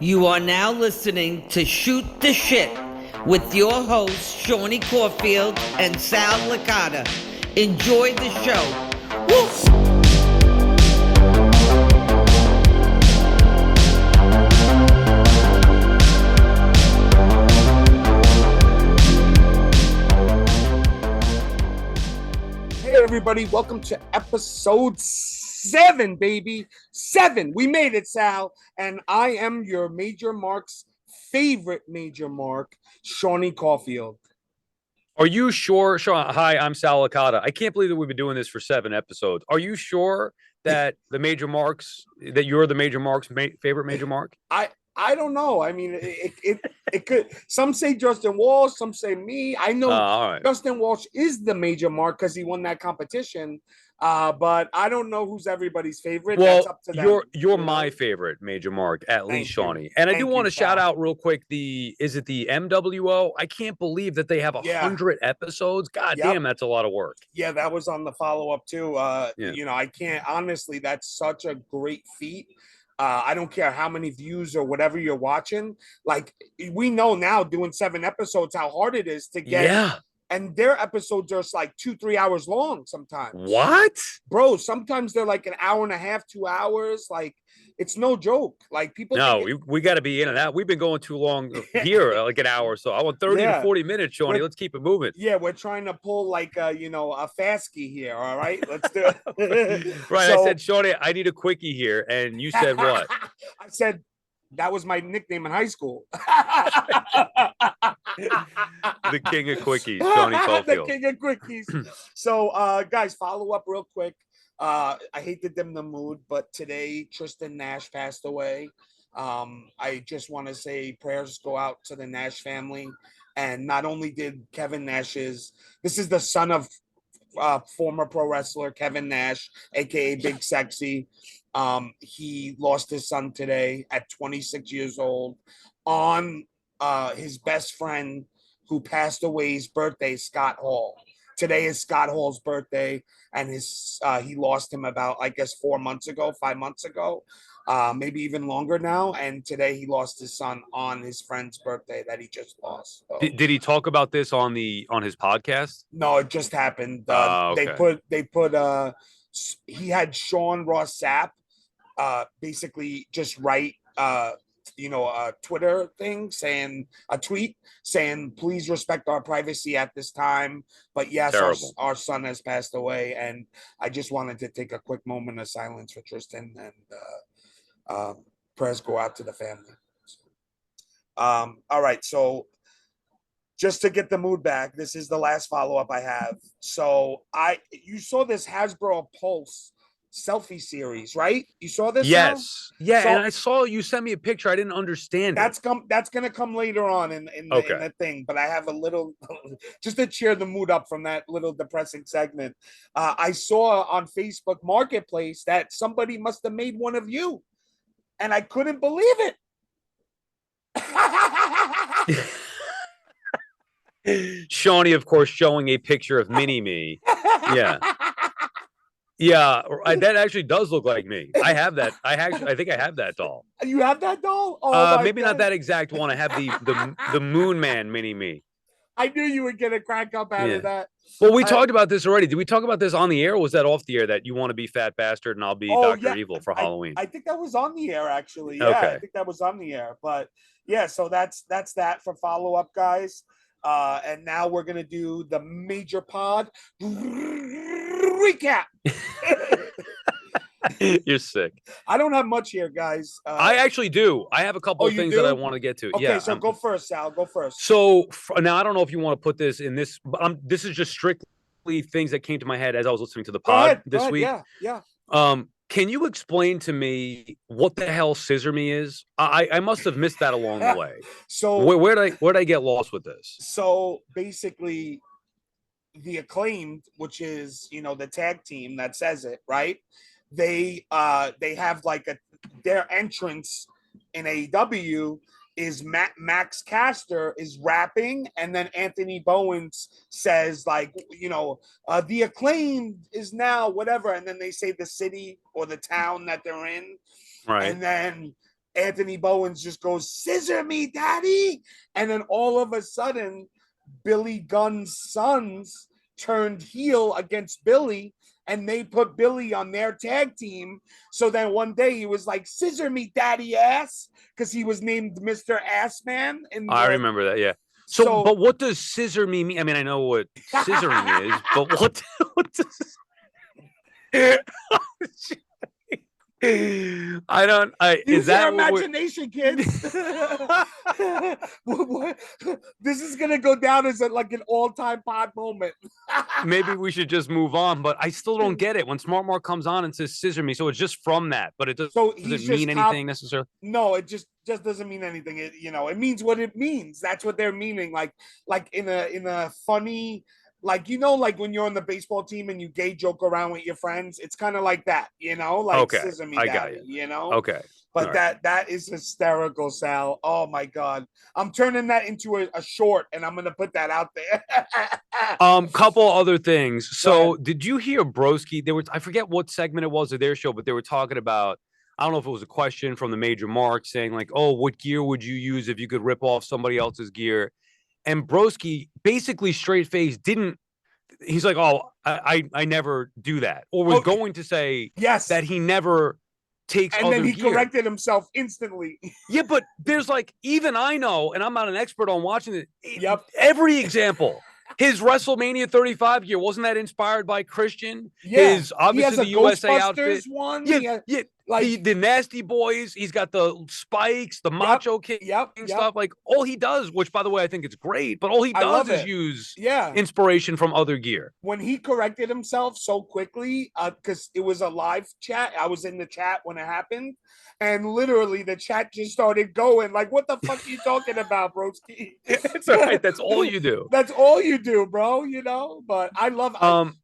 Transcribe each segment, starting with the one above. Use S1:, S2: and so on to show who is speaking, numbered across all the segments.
S1: You are now listening to Shoot the Shit with your hosts, Seany Caulfield and Sal Licata. Enjoy the show. Woo!
S2: Hey everybody, welcome to episode 7, baby. 7. We made it, Sal. And I am your Major Mark's favorite Major Mark, Seany Caulfield.
S3: Are you sure, Sean? Hi, I'm Sal Licata. I can't believe that we've been doing this for 7 episodes. Are you sure that you're the Major Mark's favorite Major Mark?
S2: I don't know. I mean, it could. Some say Justin Walsh, some say me. I know
S3: Right.
S2: Justin Walsh is the Major Mark because he won that competition. But I don't know who's everybody's favorite.
S3: Well,
S2: that's up to them.
S3: You're my favorite Major Mark, at least, Seany. And I do want to shout out real quick is it the MWO? I can't believe that they have 100 episodes. God damn, that's a lot of work.
S2: Yeah, that was on the follow-up too. You know, I can't honestly, that's such a great feat. I don't care how many views or whatever you're watching. Like, we know now doing 7 episodes how hard it is to get.
S3: Yeah.
S2: And their episodes are like 2-3 hours long sometimes.
S3: What?
S2: Bro, sometimes they're like an hour and a half, 2 hours. Like, it's no joke. Like, people.
S3: No, we got to be in and out. We've been going too long here, like an hour or so. I want 30 to 40 minutes, Seany. Let's keep it moving.
S2: Yeah, we're trying to pull like a Fasky here. All right, let's do it.
S3: Right. So, I said, Seany, I need a quickie here. And you said what?
S2: I said, that was my nickname in high school.
S3: The king of quickies, Seany Caulfield.
S2: The king of quickies. So, guys, follow up real quick. I hate to dim the mood, but today Tristan Nash passed away. I just want to say prayers go out to the Nash family. And not only did Kevin Nash's, this is the son of former pro wrestler Kevin Nash, aka Big Sexy. He lost his son today at 26 years old on his best friend who passed away's birthday, Scott Hall. Today is Scott Hall's birthday, and he lost him about, I guess, 5 months ago, maybe even longer now. And today he lost his son on his friend's birthday that he just lost. So,
S3: did he talk about this on his podcast?
S2: No, it just happened.
S3: Okay.
S2: They put he had Sean Ross Sapp basically just write a Twitter thing a tweet saying, please respect our privacy at this time. But yes, our son has passed away. And I just wanted to take a quick moment of silence for Tristan, and prayers go out to the family. All right. So just to get the mood back, this is the last follow-up I have. So you saw this Hasbro Pulse selfie series, right? You saw this?
S3: Yes. Now? Yeah, so, and I saw you sent me a picture. I didn't understand
S2: that's going to come later on in the thing, but I have a little just to cheer the mood up from that little depressing segment. I saw on Facebook Marketplace that somebody must have made one of you, and I couldn't believe it.
S3: Seany, of course, showing a picture of Mini-Me. Yeah. Yeah, that actually does look like me. I have that. I think I have that doll.
S2: You have that doll? Oh,
S3: maybe not that exact one. I have the Moon Man Mini-Me.
S2: I knew you would get a crack up out of that.
S3: Well, we talked about this already. Did we talk about this on the air? Or was that off the air, that you want to be Fat Bastard and I'll be Dr. Evil for Halloween?
S2: I think that was on the air, actually. Yeah,
S3: okay.
S2: I think that was on the air. But yeah, so that's that for follow-up, guys. And now we're going to do the Major Pod recap.
S3: You're sick.
S2: I don't have much here, guys.
S3: I actually do. I have a couple of things that I want to get to.
S2: Okay, so go first, Sal. Go first.
S3: So now I don't know if you want to put this in this. This is just strictly things that came to my head as I was listening to the pod this week.
S2: Yeah.
S3: Can you explain to me what the hell Scissor Me is? I must have missed that along the way.
S2: So
S3: where'd I get lost with this?
S2: So basically, the Acclaimed, which is the tag team that says it, right? They have like their entrance in AEW is Max Caster is rapping, and then Anthony Bowens says like, the Acclaimed is now whatever, and then they say the city or the town that they're in,
S3: right?
S2: And then Anthony Bowens just goes, "Scissor me, daddy." And then all of a sudden, Billy Gunn's sons turned heel against Billy, and they put Billy on their tag team. So then one day he was like, "Scissor me, daddy ass," because he was named Mr. Ass Man.
S3: I remember that, yeah. So, but what does scissor me mean? I mean, I know what scissoring is, but what does I don't.
S2: Use your imagination, kids. This is gonna go down as like an all-time pod moment.
S3: Maybe we should just move on, but I still don't get it when Smart Mark comes on and says "scissor me." So it's just from that, but it doesn't mean anything necessarily.
S2: No, it just doesn't mean anything. It it means what it means. That's what they're meaning. Like in a funny. Like, like when you're on the baseball team and you gay joke around with your friends, it's kind of like that, like
S3: okay.
S2: Scissor me,
S3: I
S2: daddy,
S3: got you.
S2: Okay. But that is hysterical, Sal. Oh my God. I'm turning that into a short and I'm gonna put that out there.
S3: Couple other things. So did you hear Broski? I forget what segment it was of their show, but they were talking about, I don't know if it was a question from the major mark saying like, oh, what gear would you use if you could rip off somebody else's gear? And Broski basically straight face he's like, oh, I never do that. Or was going to say that he never takes
S2: and
S3: other
S2: then he
S3: gear.
S2: corrected himself instantly.
S3: Yeah, but there's like, even I know, and I'm not an expert on watching it.
S2: Yep.
S3: Every example. His WrestleMania 35 gear, wasn't that inspired by Christian?
S2: Yeah.
S3: His obviously the USA outfit.
S2: One.
S3: Yeah, like the Nasty Boys. He's got the spikes, the Macho King stuff. Like all he does, which by the way I think it's great, but all he does is use inspiration from other gear.
S2: When he corrected himself so quickly, because it was a live chat, I was in the chat when it happened, and literally the chat just started going like, "What the fuck are you talking about, broski?"
S3: It's all right. That's all you do.
S2: That's all you do, bro. But I love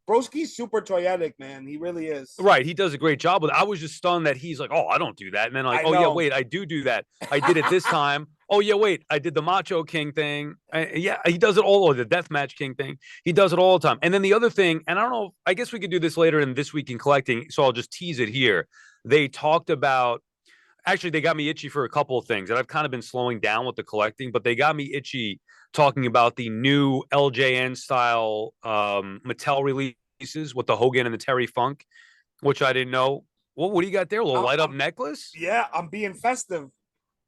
S2: broski's super toyetic, man. He really is.
S3: Right. He does a great job with it. I was just stunned that he's like, oh, I don't do that. And then like, yeah, wait, I do that. I did it this time. Oh, yeah, wait, I did the Macho King thing. Yeah, he does it all, or the Deathmatch King thing. He does it all the time. And then the other thing, and I don't know, I guess we could do this later in This Week in Collecting, so I'll just tease it here. They talked about, actually, they got me itchy for a couple of things, and I've kind of been slowing down with the collecting, but they got me itchy talking about the new LJN style Mattel releases with the Hogan and the Terry Funk, which I didn't know. What do you got there? A little light up necklace?
S2: Yeah, I'm being festive.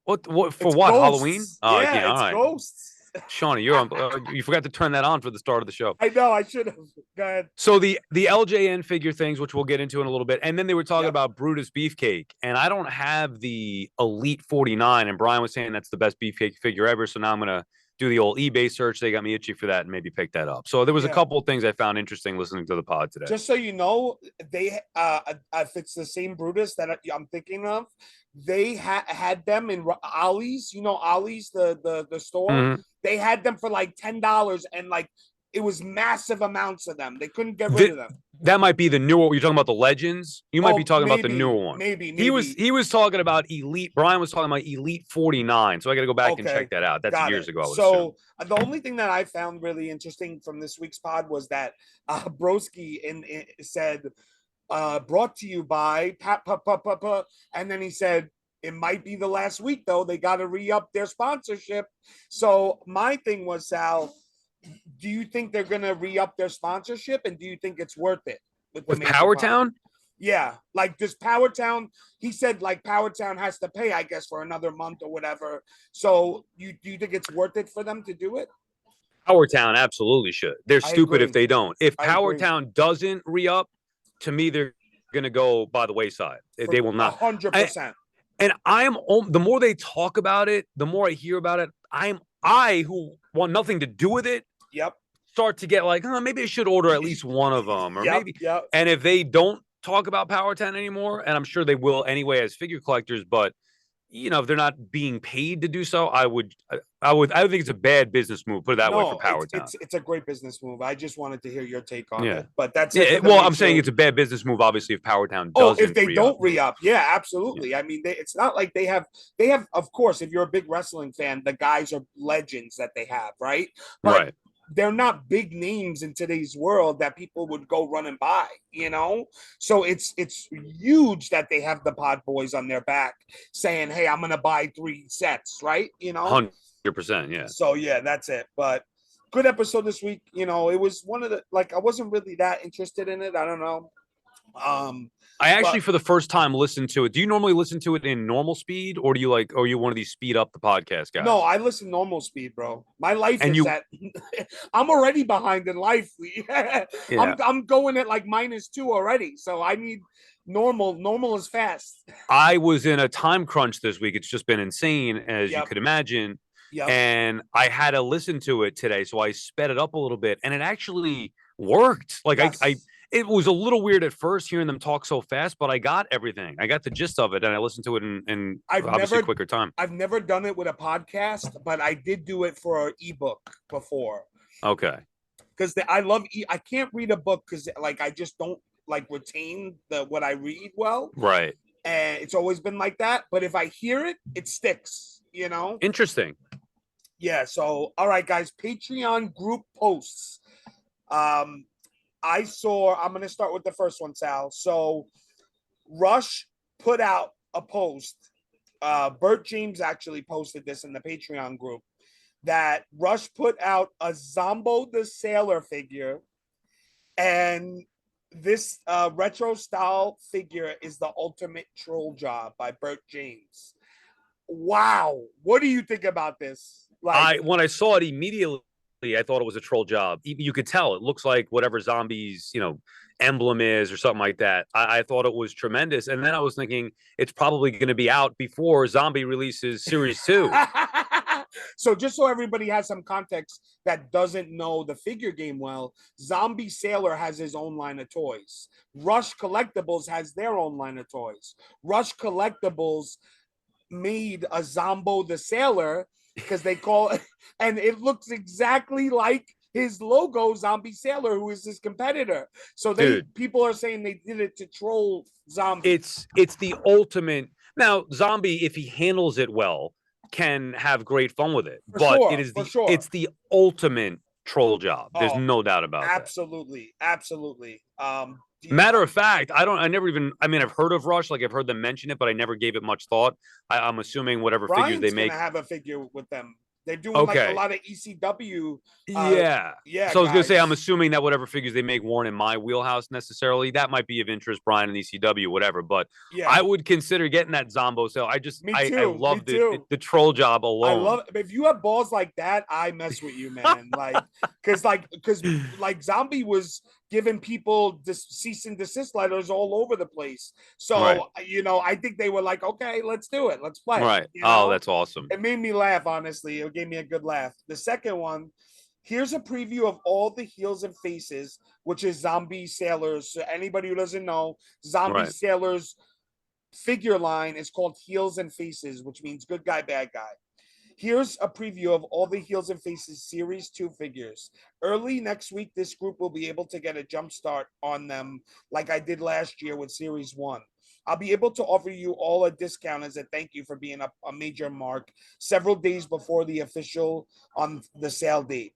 S3: What for what?
S2: Ghosts.
S3: Halloween? Oh,
S2: yeah, it's ghosts.
S3: Shawnee, you're on. You forgot to turn that on for the start of the show.
S2: I know, I should have. Go ahead.
S3: So the LJN figure things, which we'll get into in a little bit, and then they were talking about Brutus Beefcake, and I don't have the Elite 49, and Brian was saying that's the best Beefcake figure ever. So now I'm gonna do the old eBay search. They got me itchy for that and maybe pick that up. So there was a couple of things I found interesting listening to the pod today.
S2: Just so you know, they if it's the same Brutus that I'm thinking of, they had them in Ollie's. Ollie's, the store.
S3: Mm-hmm.
S2: They had them for like $10, and like it was massive amounts of them. They couldn't get rid of them.
S3: That might be the newer. You're talking about the Legends. You might be talking about the newer one.
S2: Maybe
S3: he was talking about Elite. Brian was talking about Elite 49. So I got to go back and check that out. That's years ago.
S2: So the only thing that I found really interesting from this week's pod was that Broski said, "Brought to you by and then he said, "It might be the last week though. They got to re-up their sponsorship." So my thing was, Sal, do you think they're going to re-up their sponsorship, and do you think it's worth it
S3: with Powertown?
S2: Yeah, like does Powertown? He said like Powertown has to pay, I guess, for another month or whatever. So do you think it's worth it for them to do it?
S3: Powertown absolutely should. They're stupid if they don't. If Powertown doesn't re-up, to me they're going to go by the wayside. They will not.
S2: 100%.
S3: And the more they talk about it, the more I hear about it. I who want nothing to do with it.
S2: Yep.
S3: Start to get like, maybe I should order at least one of them, or maybe. Yep. And if they don't talk about Powertown anymore, and I'm sure they will anyway as figure collectors, but if they're not being paid to do so, I think it's a bad business move. Put it that way for Powertown.
S2: It's a great business move. I just wanted to hear your take on it. But that's it.
S3: Well, I'm saying it's a bad business move, obviously, if Powertown doesn't.
S2: If they don't re-up, yeah, absolutely. Yeah. I mean, it's not like they have. Of course, if you're a big wrestling fan, the guys are legends that they have, right? But they're not big names in today's world that people would go run and buy, you know? So it's huge that they have the Pod Boys on their back saying, hey, I'm gonna buy 3 sets, right? You know,
S3: 100%, yeah.
S2: So yeah, that's it. But good episode this week. You know, it was one of the, like, I wasn't really that interested in it. I don't know.
S3: I actually, for the first time, listened to it. Do you normally listen to it in normal speed, or do you like, or are you one of these speed up the podcast guys?
S2: No, I listen normal speed, bro. My life
S3: And
S2: is
S3: you-
S2: at I'm already behind in life.
S3: Yeah.
S2: I'm going at like -2 already. So I need normal. Normal is fast.
S3: I was in a time crunch this week. It's just been insane, as you
S2: Yep.
S3: could imagine.
S2: Yep.
S3: And I had to listen to it today, so I sped it up a little bit, and it actually worked. Like
S2: Yes.
S3: it was a little weird at first hearing them talk so fast, but I got everything. I got the gist of it, and I listened to it in obviously quicker time.
S2: I've never done it with a podcast, but I did do it for an ebook before.
S3: Okay.
S2: Because I love I can't read a book because like I just don't like retain what I read well.
S3: Right.
S2: And it's always been like that. But if I hear it, it sticks, you know?
S3: Interesting.
S2: Yeah. So, all right, guys, Patreon group posts. I'm going to start with the first one, Sal. So Rush put out a post. Bert James actually posted this in the Patreon group that Rush put out a Zombo the Sailor figure. And this retro style figure is the ultimate troll job by Bert James. Wow. What do you think about this? Like,
S3: When I saw it immediately, I thought it was a troll job. You could tell it looks like whatever Zombies, emblem is or something like that. I thought it was tremendous. And then I was thinking it's probably going to be out before Zombie releases Series 2.
S2: So just so everybody has some context that doesn't know the figure game well, Zombie Sailor has his own line of toys. Rush Collectibles has their own line of toys. Rush Collectibles made a Zombo the Sailor because they call it, and it looks exactly like his logo, Zombie Sailor, who is his competitor. So people are saying they did it to troll Zombie.
S3: It's the ultimate. Now, Zombie, if he handles it well, can have great fun with it. It's the ultimate troll job. There's no doubt about that.
S2: Absolutely.
S3: Matter of fact, I've heard of Rush, like I've heard them mention it, but I never gave it much thought. I'm assuming whatever figures they make.
S2: Gonna have a figure with them. They're doing like a lot of ECW.
S3: Yeah. So I was
S2: guys.
S3: gonna say, I'm assuming that whatever figures they make weren't in my wheelhouse necessarily. That might be of interest, Brian, and ECW, whatever. But I would consider getting that Zombo. So I love the troll job alone.
S2: If you have balls like that, I mess with you, man. because Zombie was giving people cease and desist letters all over the place. So, I think they were like, okay, let's do it. Let's play.
S3: Right. Oh, that's awesome.
S2: It made me laugh, honestly. It gave me a good laugh. The second one, here's a preview of all the heels and faces, which is Zombie Sailors. So anybody who doesn't know, Zombie Sailors figure line is called Heels and Faces, which means good guy, bad guy. Here's a preview of all the Heels and Faces Series 2 figures. Early next week, this group will be able to get a jump start on them like I did last year with Series 1. I'll be able to offer you all a discount as a thank you for being a major mark several days before the official on the sale date.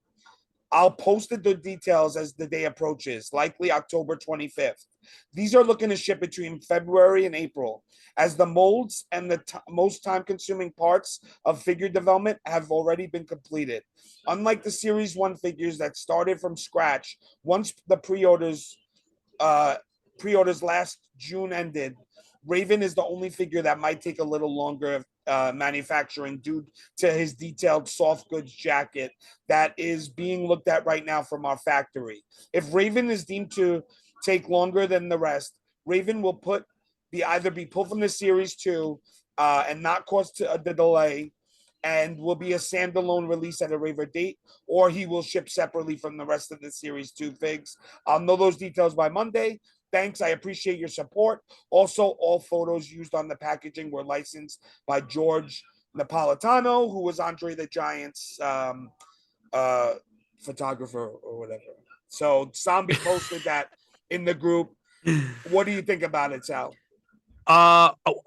S2: I'll post the details as the day approaches, likely October 25th. These are looking to ship between February and April, as the molds and the most time-consuming parts of figure development have already been completed. Unlike the Series 1 figures that started from scratch, once the pre-orders last June ended, Raven is the only figure that might take a little longer manufacturing due to his detailed soft goods jacket that is being looked at right now from our factory. If Raven is deemed to take longer than the rest, Raven will either be pulled from the Series 2 and not cause the delay, and will be a standalone release at a later date, or he will ship separately from the rest of the Series 2 figs. I'll know those details by Monday. Thanks. I appreciate your support. Also, all photos used on the packaging were licensed by George Napolitano, who was Andre the Giant's photographer or whatever. So Zombie posted that in the group. What do you think about it, Sal?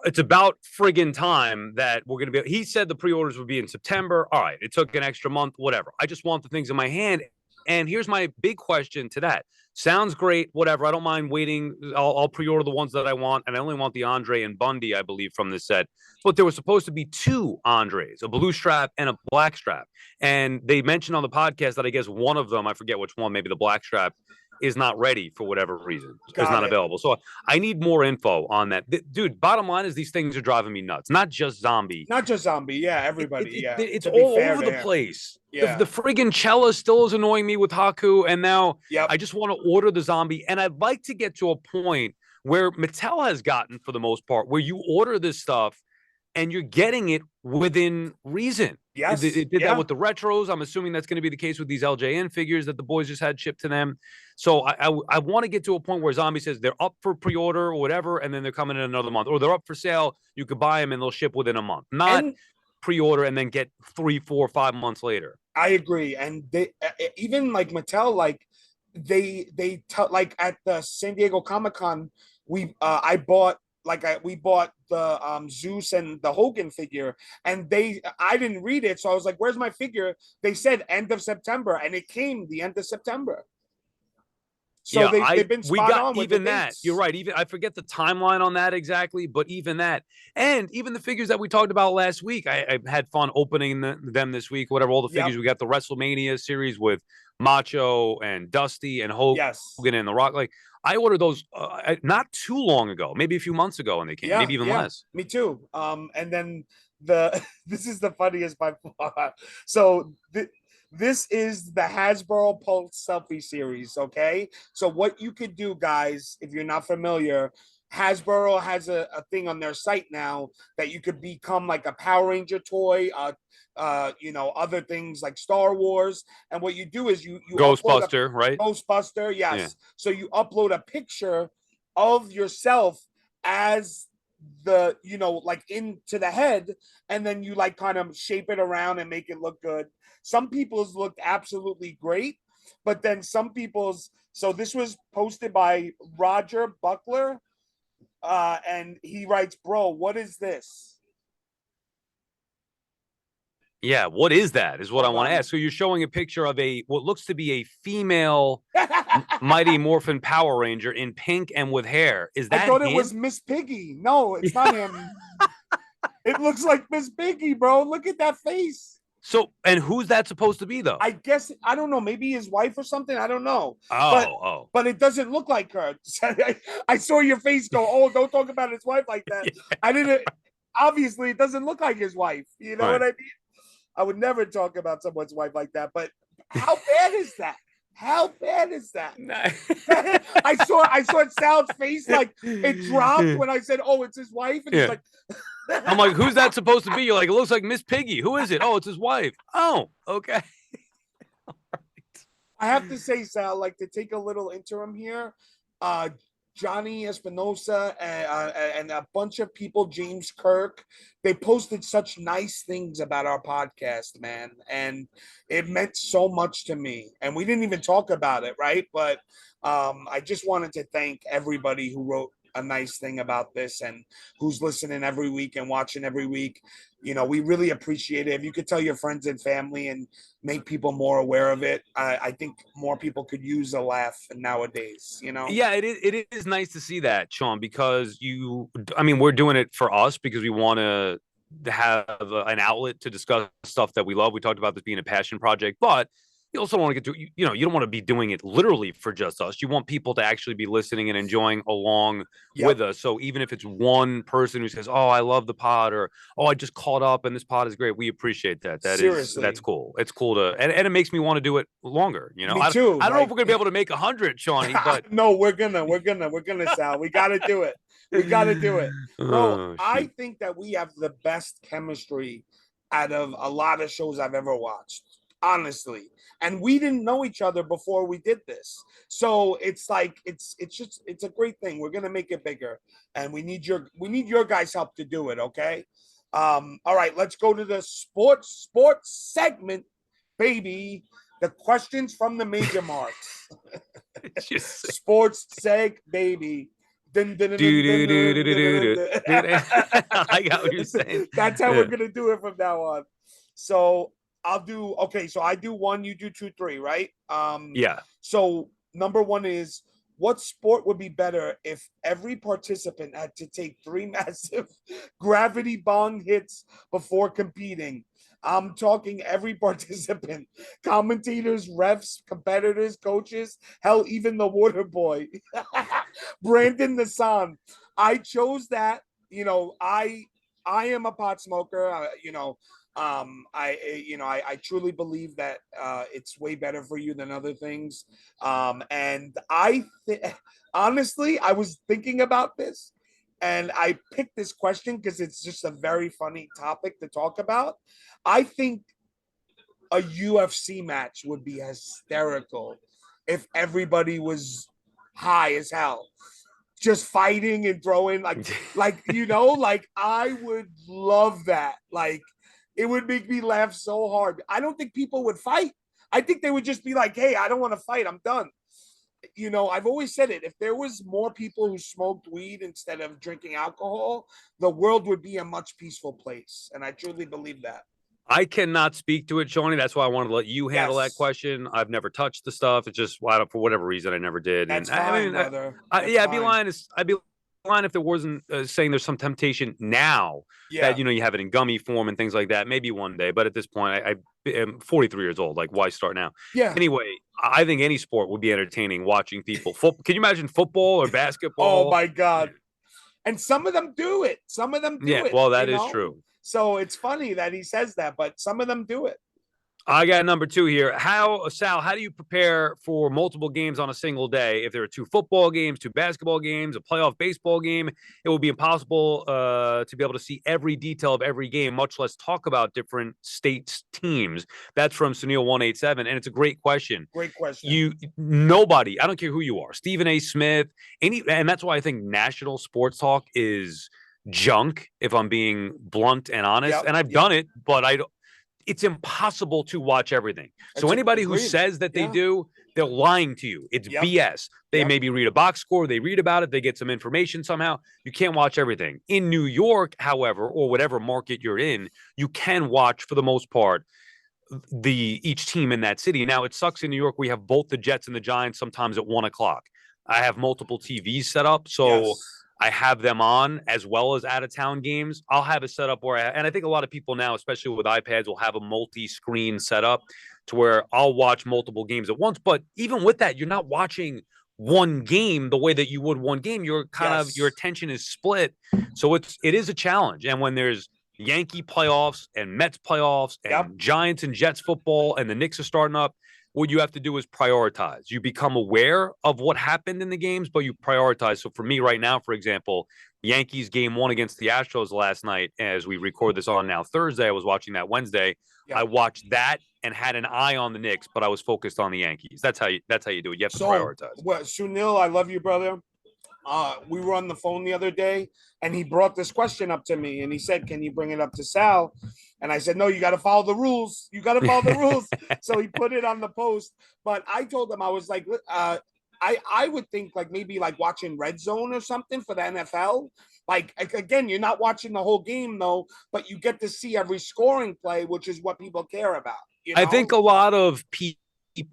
S3: It's about friggin' time that we're going to be. He said the pre-orders would be in September. All right. It took an extra month, whatever. I just want the things in my hand. And here's my big question to that. Sounds great, whatever. I don't mind waiting. I'll pre-order the ones that I want, and I only want the Andre and Bundy, I believe, from this set. But there was supposed to be 2 Andres, a blue strap and a black strap. And they mentioned on the podcast that I guess one of them, I forget which one, maybe the black strap, is not ready for whatever reason. It's not available. So I need more info on that. Dude, bottom line is these things are driving me nuts. Not just Zombie.
S2: Yeah, everybody.
S3: It's all over the place.
S2: Yeah.
S3: The friggin' Cella still is annoying me with Haku, and now
S2: Yep.
S3: I just want to order the Zombie. And I'd like to get to a point where Mattel has gotten, for the most part, where you order this stuff and you're getting it within reason.
S2: Yes.
S3: It did that with the retros. I'm assuming that's going to be the case with these LJN figures that the boys just had shipped to them. So I want to get to a point where Zombie says they're up for pre-order or whatever, and then they're coming in another month, or they're up for sale. You could buy them and they'll ship within a month, not pre-order and then get 3, 4, 5 months later.
S2: I agree. And they even like Mattel, like they like at the San Diego Comic-Con, we bought the Zeus and the Hogan figure, and I didn't read it, so I was like, where's my figure? They said end of September, and it came the end of September. So they've been spot on with
S3: even
S2: the
S3: that.
S2: dates.
S3: You're right. Even I forget the timeline on that exactly, but even that, and even the figures that we talked about last week, I had fun opening them this week. Whatever, all the figures we got, the WrestleMania series with Macho and Dusty and Hogan and The Rock. Like I ordered those not too long ago, maybe a few months ago, and they came, maybe even less.
S2: Me too. And then this is the funniest by far. So this is the Hasbro Pulse Selfie Series, okay? So what you could do, guys, if you're not familiar, Hasbro has a thing on their site now that you could become like a Power Ranger toy, other things like Star Wars. And what you do is you
S3: Ghostbuster, right?
S2: Ghostbuster, yes. Yeah. So you upload a picture of yourself as the, like into the head, and then you like kind of shape it around and make it look good. Some people's looked absolutely great, but then some people's, so this was posted by Roger Buckler, and he writes, bro, what is this?
S3: Yeah, what is that is what I want to ask. So you're showing a picture of what looks to be a female Mighty Morphin Power Ranger in pink and with hair. Is that
S2: I thought
S3: him?
S2: It was Miss Piggy. No, it's not him. It looks like Miss Piggy, bro. Look at that face.
S3: So, and who's that supposed to be, though?
S2: I guess, I don't know, maybe his wife or something. I don't know. But it doesn't look like her. I saw your face go, oh, don't talk about his wife like that. Yeah. I didn't, obviously, it doesn't look like his wife. You know what I mean? I would never talk about someone's wife like that, but how bad is that? How bad is that? I saw Sal's face, like it dropped when I said, oh, it's his wife. And he's like,
S3: I'm like, who's that supposed to be? You're like, it looks like Miss Piggy. Who is it? Oh, it's his wife. Oh, okay.
S2: All right. I have to say, Sal, like to take a little interim here, Johnny Espinosa and a bunch of people, James Kirk, they posted such nice things about our podcast, man. And it meant so much to me. And we didn't even talk about it, right? But I just wanted to thank everybody who wrote a nice thing about this and who's listening every week and watching every week. We really appreciate it. If you could tell your friends and family and make people more aware of it, I think more people could use a laugh nowadays,
S3: Yeah, it is nice to see that, Sean, because we're doing it for us because we want to have an outlet to discuss stuff that we love. We talked about this being a passion project, but you also want to get to, you don't want to be doing it literally for just us. You want people to actually be listening and enjoying along with us. So even if it's one person who says, oh, I love the pod, or, oh, I just caught up and this pod is great. We appreciate that. That's cool. It's cool to, and it makes me want to do it longer.
S2: Me too.
S3: I don't know if we're going to be able to make 100, Shawnee, but
S2: no, we're gonna, Sal. We got to do it. We got to do it. Bro, I think that we have the best chemistry out of a lot of shows I've ever watched. Honestly, and we didn't know each other before we did this, so it's like it's a great thing. We're gonna make it bigger, and we need your guys' help to do it. Okay, all right, let's go to the sports segment, baby. The questions from the major marks. Sports seg, baby. I got what you're saying. That's how we're gonna do it from now on. So I'll do okay. So I do one, you do two, three, right?
S3: Yeah.
S2: So number one is what sport would be better if every participant had to take three massive gravity bong hits before competing? I'm talking every participant, commentators, refs, competitors, coaches, hell, even the water boy, Brandon Nassan. I chose that. I am a pot smoker. I truly believe that it's way better for you than other things. And honestly, I was thinking about this, and I picked this question because it's just a very funny topic to talk about. I think a UFC match would be hysterical if everybody was high as hell, just fighting and throwing like I would love that. Like it would make me laugh so hard. I don't think people would fight. I think they would just be like, hey, I don't want to fight, I'm done. I've always said it. If there was more people who smoked weed instead of drinking alcohol, the world would be a much peaceful place, and I truly believe that.
S3: I cannot speak to it, Shawnee. That's why I wanted to let you handle that
S2: Yes.
S3: question. I've never touched the stuff. It's just for whatever reason I never did.
S2: That's
S3: And
S2: fine,
S3: I mean,
S2: brother.
S3: yeah,
S2: Fine.
S3: I'd be lying if there wasn't saying there's some temptation now that
S2: Yeah.
S3: you have it in gummy form and things like that. Maybe one day, but at this point, I am 43 years old. Like, why start now?
S2: Yeah.
S3: Anyway, I think any sport would be entertaining. Watching people. Can you imagine football or
S2: Oh
S3: basketball?
S2: my God. And some of them do it. Some of them do
S3: Yeah,
S2: it.
S3: well, that is true.
S2: So it's funny that he says that, but some of them do it.
S3: I got number two here. Sal, how do you prepare for multiple games on a single day? If there are two football games, two basketball games, a playoff baseball game, it would be impossible to be able to see every detail of every game, much less talk about different states' teams. That's from Sunil187, and it's a great question.
S2: Great question.
S3: Nobody, I don't care who you are, Stephen A. Smith, and that's why I think national sports talk is junk, if I'm being blunt and honest.
S2: Yep,
S3: and I've done it, but it's impossible to watch everything. So anybody who says that they do, they're lying to you. It's BS. They maybe read a box score, they read about it, they get some information somehow. You can't watch everything. In New York, however, or whatever market you're in, you can watch for the most part each team in that city. Now it sucks in New York. We have both the Jets and the Giants sometimes at 1:00. I have multiple TVs set up, so I have them on as well as out of town games. I'll have it set up and I think a lot of people now, especially with iPads, will have a multi-screen setup to where I'll watch multiple games at once. But even with that, you're not watching one game the way that you would one game. You're your attention is split. So it is a challenge. And when there's Yankee playoffs and Mets playoffs and Giants and Jets football and the Knicks are starting up, what you have to do is prioritize. You become aware of what happened in the games, but you prioritize. So for me right now, for example, Yankees game 1 against the Astros last night, as we record this on now Thursday, I was watching that Wednesday. I watched that and had an eye on the Knicks, but I was focused on the Yankees. That's how you do it. You have to prioritize.
S2: Well, Sunil, I love you, brother. We were on the phone the other day, and he brought this question up to me, and he said, "Can you bring it up to Sal?" And I said, "No, you got to follow the rules. You got to follow the rules." So he put it on the post. But I told him, I was like, I would think like maybe like watching Red Zone or something for the NFL. Like again, you're not watching the whole game though, but you get to see every scoring play, which is what people care about.
S3: I think a lot of people.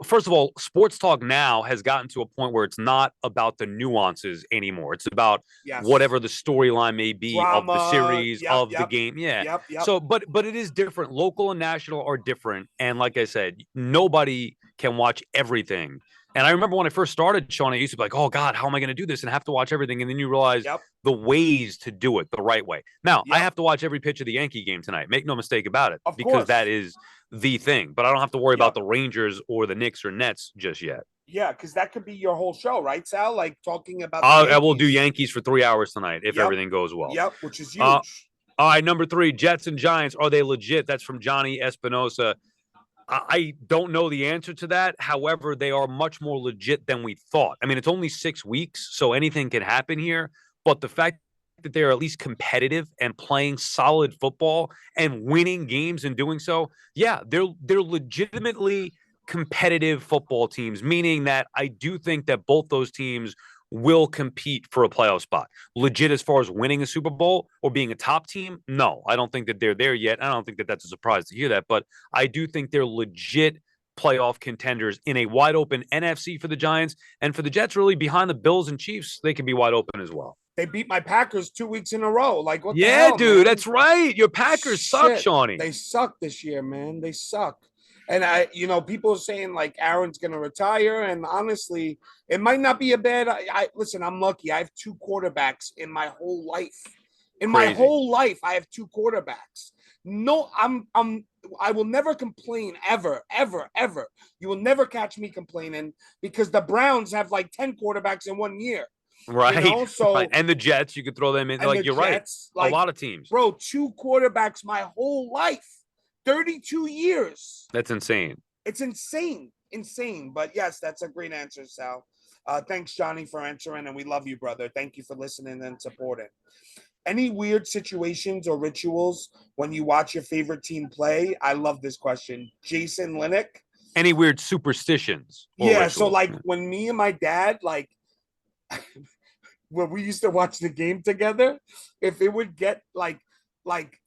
S3: First of all, sports talk now has gotten to a point where it's not about the nuances anymore. It's about whatever the storyline may be of the series, of the game. Yeah. So, but it is different. Local and national are different. And like I said, nobody can watch everything. And I remember when I first started, Sean, I used to be like, oh, God, how am I going to do this? And have to watch everything. And then you realize the ways to do it the right way. Now, I have to watch every pitch of the Yankee game tonight. Make no mistake about it. Because that is the thing. But I don't have to worry about the Rangers or the Knicks or Nets just yet.
S2: Yeah, because that could be your whole show, right, Sal? Like talking about
S3: I will do Yankees for 3 hours tonight if everything goes well.
S2: Yep, which is huge.
S3: All right, number 3, Jets and Giants. Are they legit? That's from Johnny Espinosa. I don't know the answer to that. However, they are much more legit than we thought. I mean, it's only 6 weeks, so anything can happen here. But the fact that they're at least competitive and playing solid football and winning games and doing so, they're legitimately competitive football teams, meaning that I do think that both those teams will compete for a playoff spot. Legit as far as winning a Super Bowl or being a top team, no, I don't think that they're there yet. I don't think that that's a surprise to hear that, but I do think they're legit playoff contenders in a wide open NFC for the Giants, and for the Jets, really behind the Bills and Chiefs, they can be wide open as well.
S2: They beat my Packers 2 weeks in a row. Like, what the
S3: Yeah,
S2: hell,
S3: dude,
S2: man?
S3: that's right. Your Packers suck, Shawnee.
S2: They suck this year, man. They suck. And people are saying like Aaron's gonna retire, and honestly, it might not be a bad. Listen, I'm lucky. I have 2 quarterbacks in my whole life. My whole life, I have 2 quarterbacks. No, I will never complain ever, ever, ever. You will never catch me complaining because the Browns have like 10 quarterbacks in 1 year.
S3: Right.
S2: So
S3: right. And the Jets, you could throw them in. Like you're Jets, right. Like, a lot of teams.
S2: Bro, 2 quarterbacks my whole life. 32 years.
S3: That's insane.
S2: It's insane. Insane. But yes, that's a great answer, Sal. Thanks, Johnny, for answering, and we love you, brother. Thank you for listening and supporting. Any weird situations or rituals when you watch your favorite team play? I love this question. Jason Linnick.
S3: Any weird superstitions?
S2: Yeah, rituals? So like when me and my dad, like when we used to watch the game together, if it would get like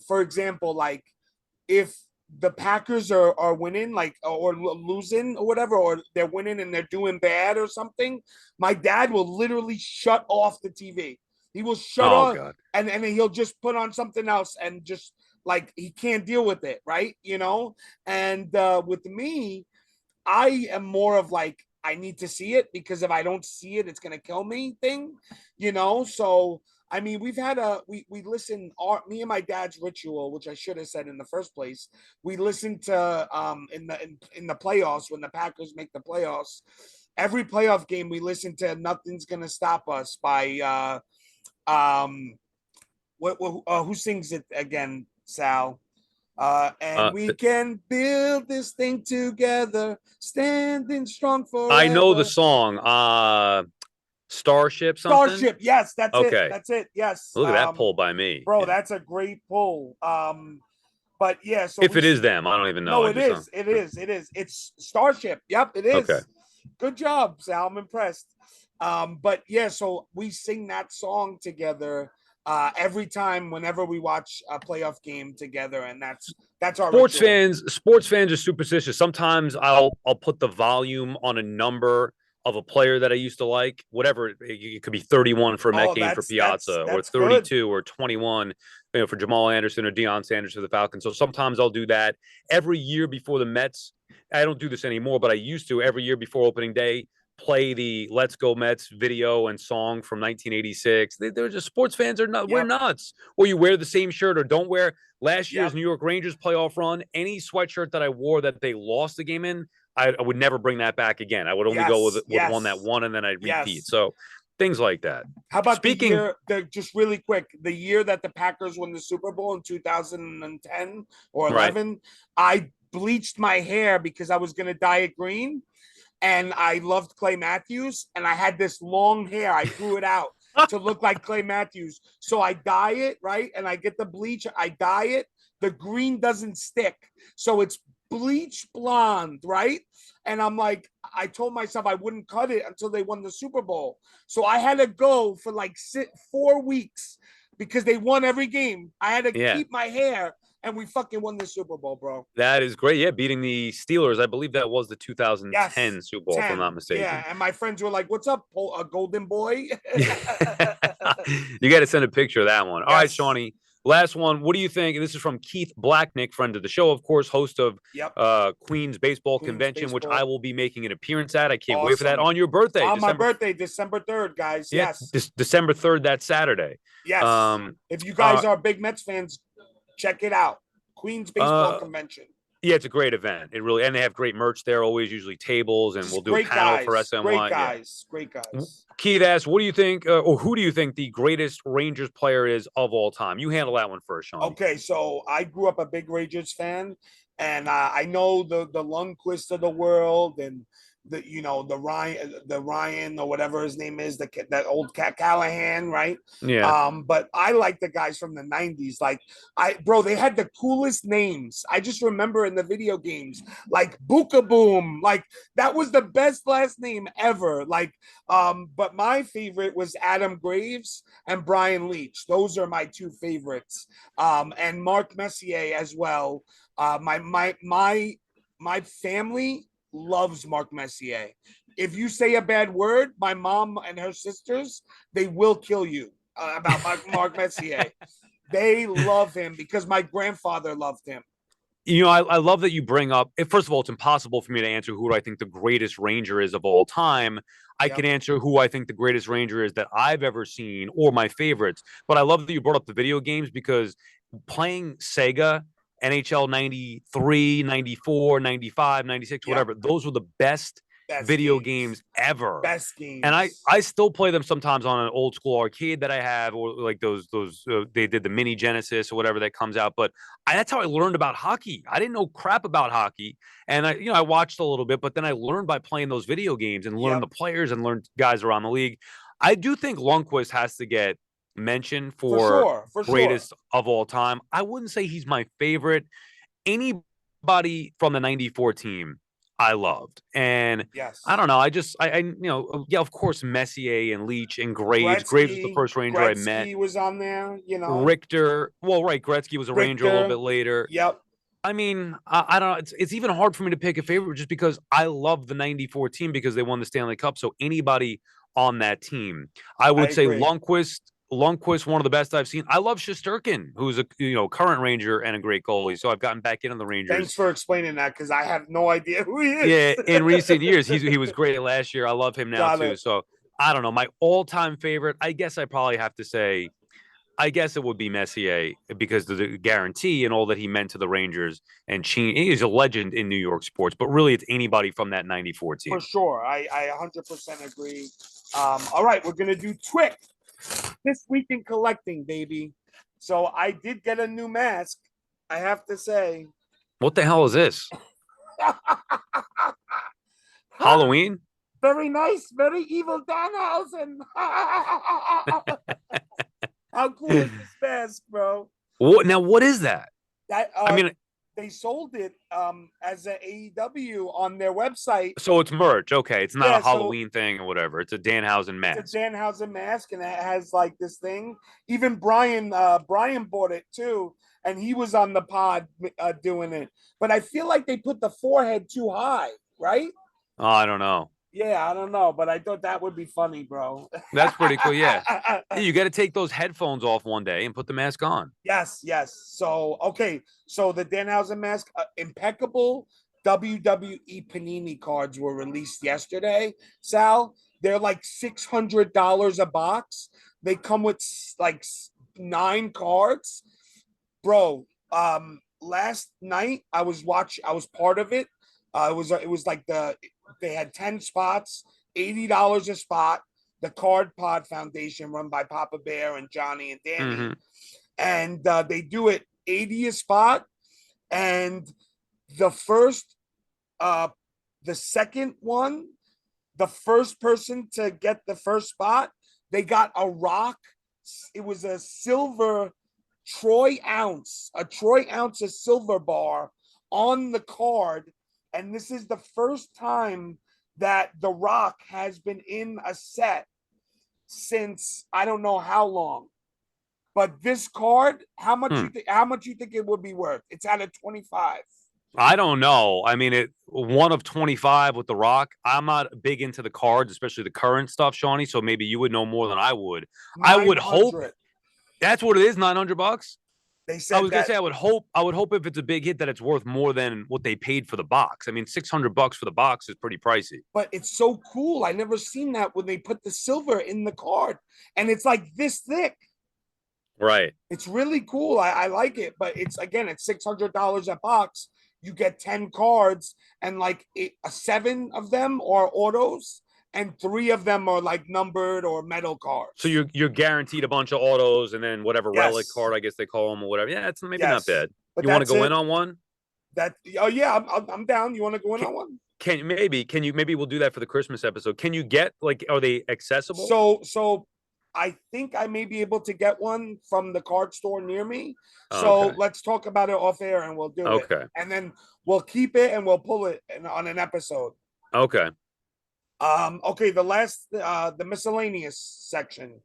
S2: for example, like if the Packers are winning, like, or losing or whatever, or they're winning and they're doing bad or something, my dad will literally shut off the TV. He will shut off, God. and then he'll just put on something else and just like he can't deal with it, right? And with me, I am more of like I need to see it because if I don't see it, it's gonna kill me thing, So I mean, we've had we listen me and my dad's ritual, which I should have said in the first place. We listened to in the playoffs when the Packers make the playoffs. Every playoff game we listen to "Nothing's Gonna Stop Us" by who sings it again, Sal? And we can build this thing together, standing strong forever.
S3: I know the song. Starship something?
S2: Starship, yes, that's it. That's it. Yes.
S3: Look at that pull by me.
S2: Bro, that's a great pull. But yeah, so
S3: if it is them, I don't even know.
S2: No, it is. It is. It's Starship. Yep, it is. Okay. Good job, Sal. I'm impressed. But yeah, so we sing that song together every time whenever we watch a playoff game together, and that's our
S3: sports fans are superstitious. Sometimes I'll put the volume on a number of a player that I used to like, whatever. It could be 31 for a Met game for Piazza, or 32 or 21, for Jamal Anderson or Deion Sanders for the Falcons. So sometimes I'll do that every year before the Mets. I don't do this anymore, but I used to every year before opening day play the "Let's Go Mets" video and song from 1986. They're just sports fans are not. We're nuts. Or you wear the same shirt or don't wear last year's New York Rangers playoff run. Any sweatshirt that I wore that they lost the game in, I would never bring that back again. I would only go with one that won, and then I'd repeat. So things like that.
S2: How about just really quick, the year that the Packers won the Super Bowl in 2010 or 11, right. I bleached my hair because I was going to dye it green, and I loved Clay Matthews, and I had this long hair. I grew it out to look like Clay Matthews. So I dye it, right? And I get the bleach. I dye it. The green doesn't stick. So it's bleach blonde, right? And I'm like, I told myself I wouldn't cut it until they won the Super Bowl. So I had to go for like 4 weeks because they won every game. I had to keep my hair, and we fucking won the Super Bowl, bro.
S3: That is great. Yeah, beating the Steelers. I believe that was the 2010 Super Bowl, if I'm not mistaken.
S2: Yeah, and my friends were like, what's up, a golden boy?
S3: You got to send a picture of that one. All right, Shawnee. Last one. What do you think? And this is from Keith Blacknick, friend of the show, of course, host of Queens Baseball Convention, which I will be making an appearance at. I can't wait for that on your birthday.
S2: On my birthday, December 3rd, guys.
S3: Yeah, yes. December 3rd, that Saturday.
S2: Yes. If you guys are big Mets fans, check it out. Queens Baseball Convention.
S3: Yeah, it's a great event. It really, and they have great merch there. Always, usually tables, and we'll do a panel for SNY.
S2: Great guys.
S3: Keith asks, "What do you think, or who do you think the greatest Rangers player is of all time?" You handle that one first, Sean.
S2: Okay, so I grew up a big Rangers fan, and I know the Lundqvist of the world, and the Ryan or whatever his name is, that old cat Callahan, right?
S3: Yeah.
S2: But I like the guys from the 90s. Like bro, they had the coolest names. I just remember in the video games, like Booka Boom, like that was the best last name ever. Like, but my favorite was Adam Graves and Brian Leach. Those are my two favorites. And Mark Messier as well. My family loves Mark Messier. If you say a bad word, my mom and her sisters, they will kill you about Mark Messier. They love him because my grandfather loved him.
S3: You know, I love that you bring up. First of all, it's impossible for me to answer who I think the greatest Ranger is of all time. I can answer who I think the greatest Ranger is that I've ever seen or my favorites. But I love that you brought up the video games because playing Sega, NHL 93, 94, 95, 96, whatever, those were the best video games ever.
S2: Best games.
S3: And I still play them sometimes on an old school arcade that I have, or like those they did the mini Genesis or whatever that comes out. But that's how I learned about hockey. I didn't know crap about hockey, and I watched a little bit, but then I learned by playing those video games and learned the players and learned guys around the league. I do think Lundqvist has to get mentioned for greatest of all time. I wouldn't say he's my favorite. Anybody from the 94 team I loved. And I don't know. Of course, Messier and Leach and Graves. Graves was the first Ranger I met.
S2: Gretzky was on there, you know.
S3: Richter. Well, right. Gretzky was a Ranger a little bit later.
S2: Yep.
S3: I mean, I don't know. It's even hard for me to pick a favorite just because I love the 94 team because they won the Stanley Cup. So anybody on that team, I would say Lundqvist, one of the best I've seen. I love Shesterkin, who's a current Ranger and a great goalie. So I've gotten back into the Rangers.
S2: Thanks for explaining that because I have no idea who he is.
S3: Yeah, in recent years, he was great last year. I love him now too. So I don't know. My all-time favorite, I guess I probably have to say, I guess it would be Messier because of the guarantee and all that he meant to the Rangers. And he's a legend in New York sports. But really, it's anybody from that 94 team.
S2: For sure. I 100% agree. All right, we're going to do Twick. This week in collecting, baby. So I did get a new mask, I have to say.
S3: What the hell is this? Halloween?
S2: Very nice. Very evil Danhausen. How cool is this mask, bro?
S3: What is that?
S2: They sold it as an AEW on their website.
S3: So it's merch. Okay. It's not a Halloween thing or whatever. It's a Danhausen mask.
S2: It's a Danhausen mask, and it has like this thing. Even Brian bought it too, and he was on the pod doing it. But I feel like they put the forehead too high, right?
S3: Oh, I don't know.
S2: Yeah, I don't know, but I thought that would be funny, bro.
S3: That's pretty cool, yeah. You got to take those headphones off one day and put the mask on.
S2: Yes. So, okay. So the Danhausen mask, impeccable WWE Panini cards were released yesterday, Sal. They're like $600 a box. They come with like 9 cards. Bro, last night I was part of it. It was like they had 10 spots, $80 a spot. The Card Pod Foundation, run by Papa Bear and Johnny and Danny, and they do it 80 a spot. And the second one, the first person to get the first spot, they got a rock. It was a silver troy ounce of silver bar on the card. And this is the first time that the Rock has been in a set since I don't know how long. But this card, how much you think it would be worth? It's out of 25.
S3: I don't know. I mean, one of 25 with the Rock. I'm not big into the cards, especially the current stuff, Shawnee. So maybe you would know more than I would.
S2: 900.
S3: I would hope that's what it is. $900.
S2: They said
S3: I was gonna say I would hope if it's a big hit that it's worth more than what they paid for the box. I mean, $600 for the box is pretty pricey.
S2: But it's so cool. I never seen that when they put the silver in the card, and it's like this thick.
S3: Right.
S2: It's really cool. I like it, but it's $600 a box. You get 10 cards, and like 7 of them are autos, and 3 of them are like numbered or metal cards.
S3: So you're guaranteed a bunch of autos, and then whatever relic card, I guess they call them or whatever. Yeah, it's maybe not bad. But you want to go in on one?
S2: I'm down. You want to go in on one?
S3: Maybe we'll do that for the Christmas episode. Can you get are they accessible?
S2: So I think I may be able to get one from the card store near me. So
S3: Okay.
S2: let's talk about it off air and we'll do it.
S3: Okay.
S2: And then we'll keep it and we'll pull it on an episode.
S3: Okay.
S2: Okay, the miscellaneous section.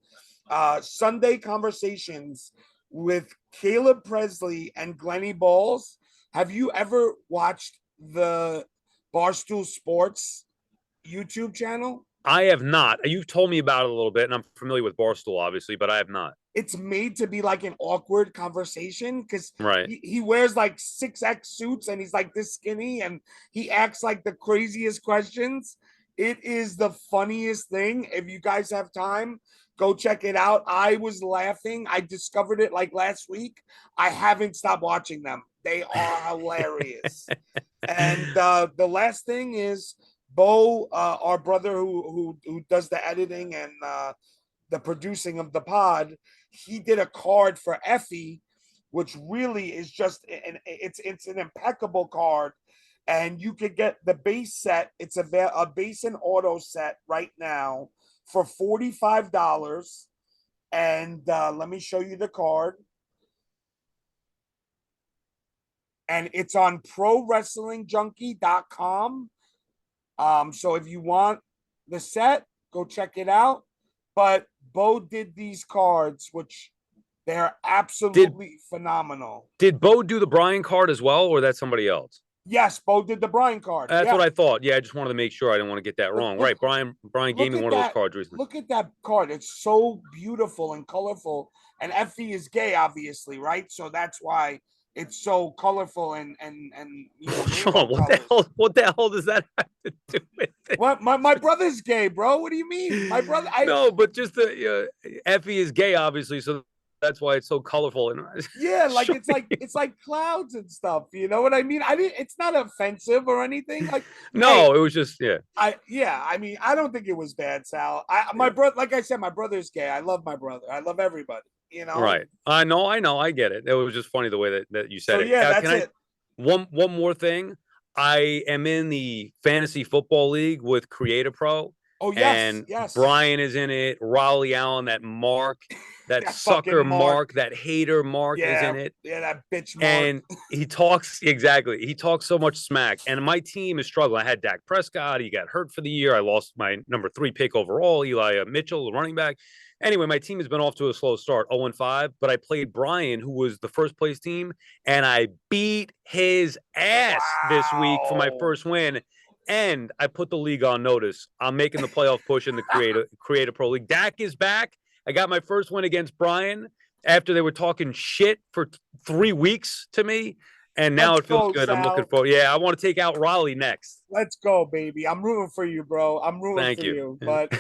S2: Sunday conversations with Caleb Presley and Glennie Balls. Have you ever watched the Barstool Sports YouTube channel?
S3: I have not. You've told me about it a little bit, and I'm familiar with Barstool, obviously, but I have not.
S2: It's made to be like an awkward conversation because
S3: Right.
S2: he wears like 6X suits and he's like this skinny and he acts like the craziest questions. It is the funniest thing. If you guys have time, go check it out. I was laughing. I discovered it like last week. I haven't stopped watching them. They are hilarious. And the last thing is Bo, our brother who does the editing and the producing of the pod, he did a card for Effie, which really is just it's an impeccable card. And you could get the base set. It's a base and auto set right now for $45. And let me show you the card. And it's on ProWrestlingJunkie.com. So if you want the set, go check it out. But Bo did these cards, which they're absolutely phenomenal.
S3: Did Bo do the Brian card as well, or that's somebody else?
S2: Yes, Bo did the Brian card.
S3: That's what I thought. Yeah, I just wanted to make sure I didn't want to get that wrong. Right, Brian gave me one of those cards recently.
S2: Look at that card. It's so beautiful and colorful. And Effie is gay, obviously, right? So that's why it's so colorful and
S3: Sean, what the hell does that have to do with it?
S2: What my brother's gay, bro. What do you mean? My brother
S3: No, but just Effie is gay, obviously, so that's why it's so colorful. And
S2: yeah, like it's like clouds and stuff. You know what I mean? It's not offensive or anything. Like
S3: no, it was just
S2: I mean, I don't think it was bad, Sal. My brother, like I said, my brother's gay. I love my brother. I love everybody. You know,
S3: right? I know. I get it. It was just funny the way that you said it.
S2: Yeah, that's it.
S3: One more thing. I am in the fantasy football league with Creator Pro.
S2: Oh yes,
S3: and
S2: yes.
S3: Brian is in it. Raleigh Allen, that Mark, that sucker Mark, that hater Mark is in it.
S2: Yeah, that bitch Mark.
S3: And he talks He talks so much smack. And my team is struggling. I had Dak Prescott. He got hurt for the year. I lost my number 3 pick overall, Eli Mitchell, the running back. Anyway, my team has been off to a slow start, 0-5, but I played Brian, who was the first place team, and I beat his ass this week for my first win. And I put the league on notice. I'm making the playoff push in the Creator Pro League. Dak is back. I got my first win against Brian after they were talking shit for 3 weeks to me. And now it feels good. Sal. I'm looking forward. Yeah, I want to take out Raleigh next.
S2: Let's go, baby. I'm rooting for you, bro. I'm rooting for you. But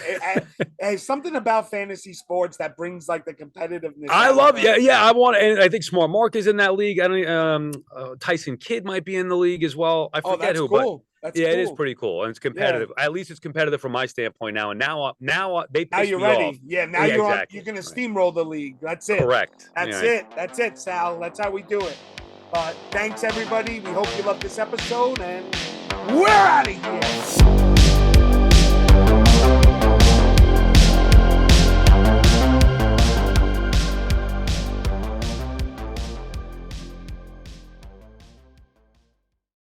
S2: something about fantasy sports that brings like the competitiveness.
S3: I love, yeah. I want, and I think Smart Mark is in that league. I don't. Tyson Kidd might be in the league as well. I forget who,
S2: cool.
S3: but
S2: that's
S3: yeah,
S2: cool.
S3: It is pretty cool, and it's competitive. Yeah. At least it's competitive from my standpoint now. And now they
S2: now you're
S3: me
S2: ready.
S3: Off.
S2: Yeah, now you're going to steamroll the league. That's it.
S3: Correct.
S2: That's it. That's it, Sal. That's how we do it. But thanks, everybody. We hope you loved this episode, and we're out of here.